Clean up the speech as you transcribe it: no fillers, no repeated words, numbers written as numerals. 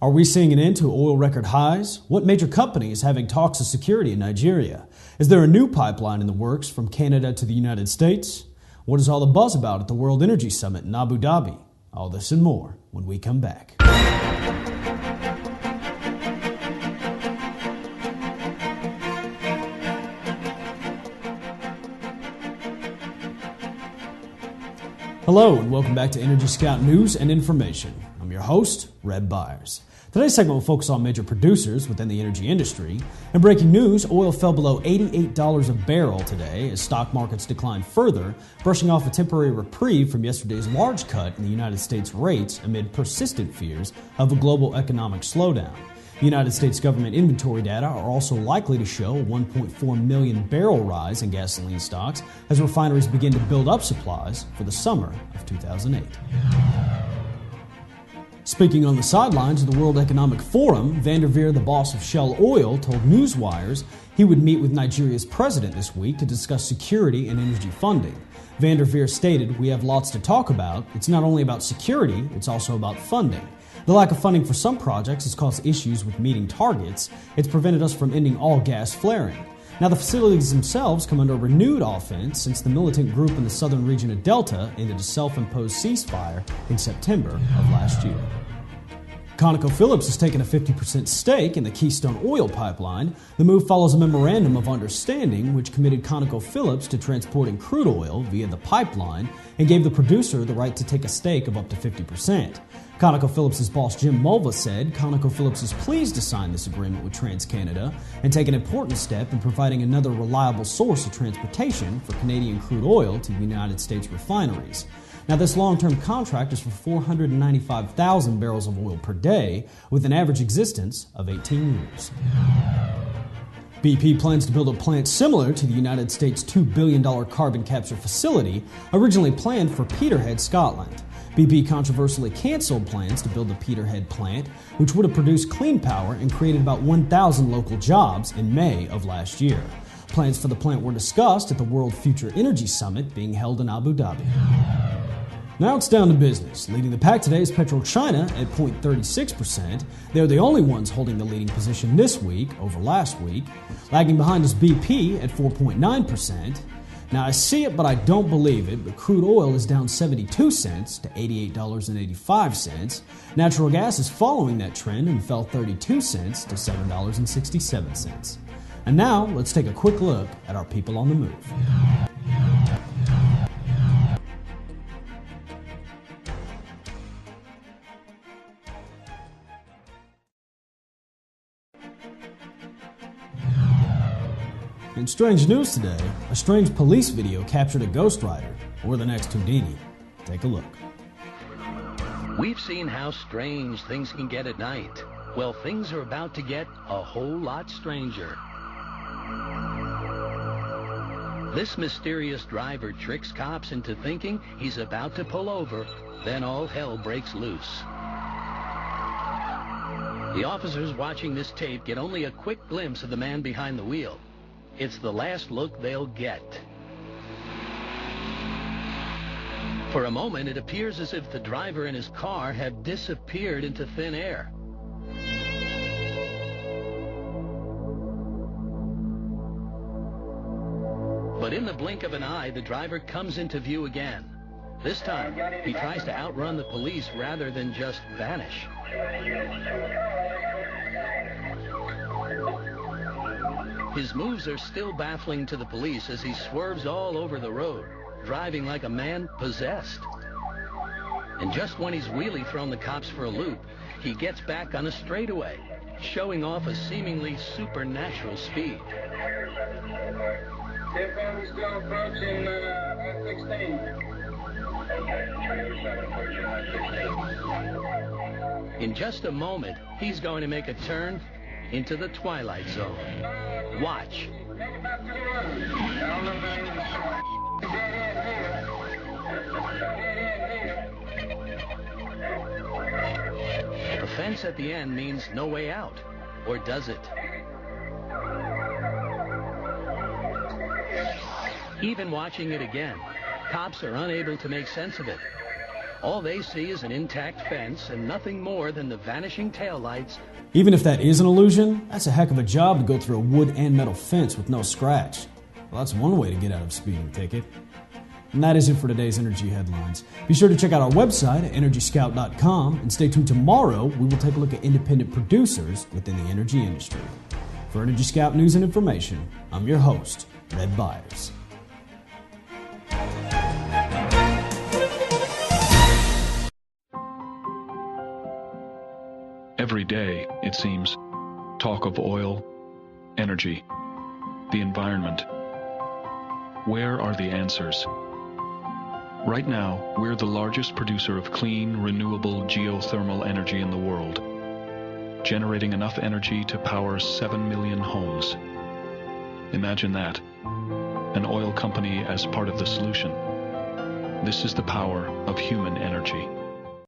Are we seeing an end to oil record highs? What major company is having talks of security in Nigeria? Is there a new pipeline in the works from Canada to the United States? What is all the buzz about at the World Energy Summit in Abu Dhabi? All this and more when we come back. Hello and welcome back to Energyscout News and Information. I'm your host, Red Byers. Today's segment will focus on major producers within the energy industry. In breaking news, oil fell below $88 a barrel today as stock markets declined further, brushing off a temporary reprieve from yesterday's large cut in the United States rates amid persistent fears of a global economic slowdown. The United States government inventory data are also likely to show a 1.4 million barrel rise in gasoline stocks as refineries begin to build up supplies for the summer of 2008. Speaking on the sidelines of the World Economic Forum, Vanderveer, the boss of Shell Oil, told Newswires he would meet with Nigeria's president this week to discuss security and energy funding. Vanderveer stated, "We have lots to talk about. It's not only about security, it's also about funding. The lack of funding for some projects has caused issues with meeting targets. It's prevented us from ending all gas flaring. Now, the facilities themselves come under renewed offense since the militant group in the southern region of Delta ended a self-imposed ceasefire in September of last year." ConocoPhillips has taken a 50% stake in the Keystone Oil Pipeline. The move follows a memorandum of understanding which committed ConocoPhillips to transporting crude oil via the pipeline and gave the producer the right to take a stake of up to 50%. ConocoPhillips' boss Jim Mulva said ConocoPhillips is pleased to sign this agreement with TransCanada and take an important step in providing another reliable source of transportation for Canadian crude oil to the United States refineries. Now, this long-term contract is for 495,000 barrels of oil per day, with an average existence of 18 years. BP plans to build a plant similar to the United States' $2 billion carbon capture facility, originally planned for Peterhead, Scotland. BP controversially canceled plans to build the Peterhead plant, which would have produced clean power and created about 1,000 local jobs in May of last year. Plans for the plant were discussed at the World Future Energy Summit being held in Abu Dhabi. Now it's down to business. Leading the pack today is PetroChina at 0.36%. They're the only ones holding the leading position this week over last week. Lagging behind is BP at 4.9%. Now I see it, but I don't believe it, but crude oil is down 72 cents to $88.85. Natural gas is following that trend and fell 32 cents to $7.67. And now let's take a quick look at our people on the move. In strange news today, a strange police video captured a Ghost Rider, or the next Houdini. Take a look. We've seen how strange things can get at night. Well, things are about to get a whole lot stranger. This mysterious driver tricks cops into thinking he's about to pull over, then all hell breaks loose. The officers watching this tape get only a quick glimpse of the man behind the wheel. It's the last look they'll get. For a moment, it appears as if the driver and his car have disappeared into thin air. But in the blink of an eye, the driver comes into view again. This time, he tries to outrun the police rather than just vanish. His moves are still baffling to the police as he swerves all over the road, driving like a man possessed. And just when he's really thrown the cops for a loop, he gets back on a straightaway, showing off a seemingly supernatural speed. We're still approaching S16. In just a moment, he's going to make a turn into the Twilight Zone. Watch. The fence at the end means no way out, or does it? Even watching it again, cops are unable to make sense of it. All they see is an intact fence and nothing more than the vanishing taillights. Even if that is an illusion, that's a heck of a job to go through a wood and metal fence with no scratch. Well, that's one way to get out of a speeding ticket. And that is it for today's Energy Headlines. Be sure to check out our website at Energyscout.com and stay tuned tomorrow. We will take a look at independent producers within the energy industry. For Energy Scout news and information, I'm your host, Red Byers. Every day, it seems, talk of oil, energy, the environment. Where are the answers? Right now, we're the largest producer of clean, renewable geothermal energy in the world, generating enough energy to power 7 million homes. Imagine that. An oil company as part of the solution. This is the power of human energy.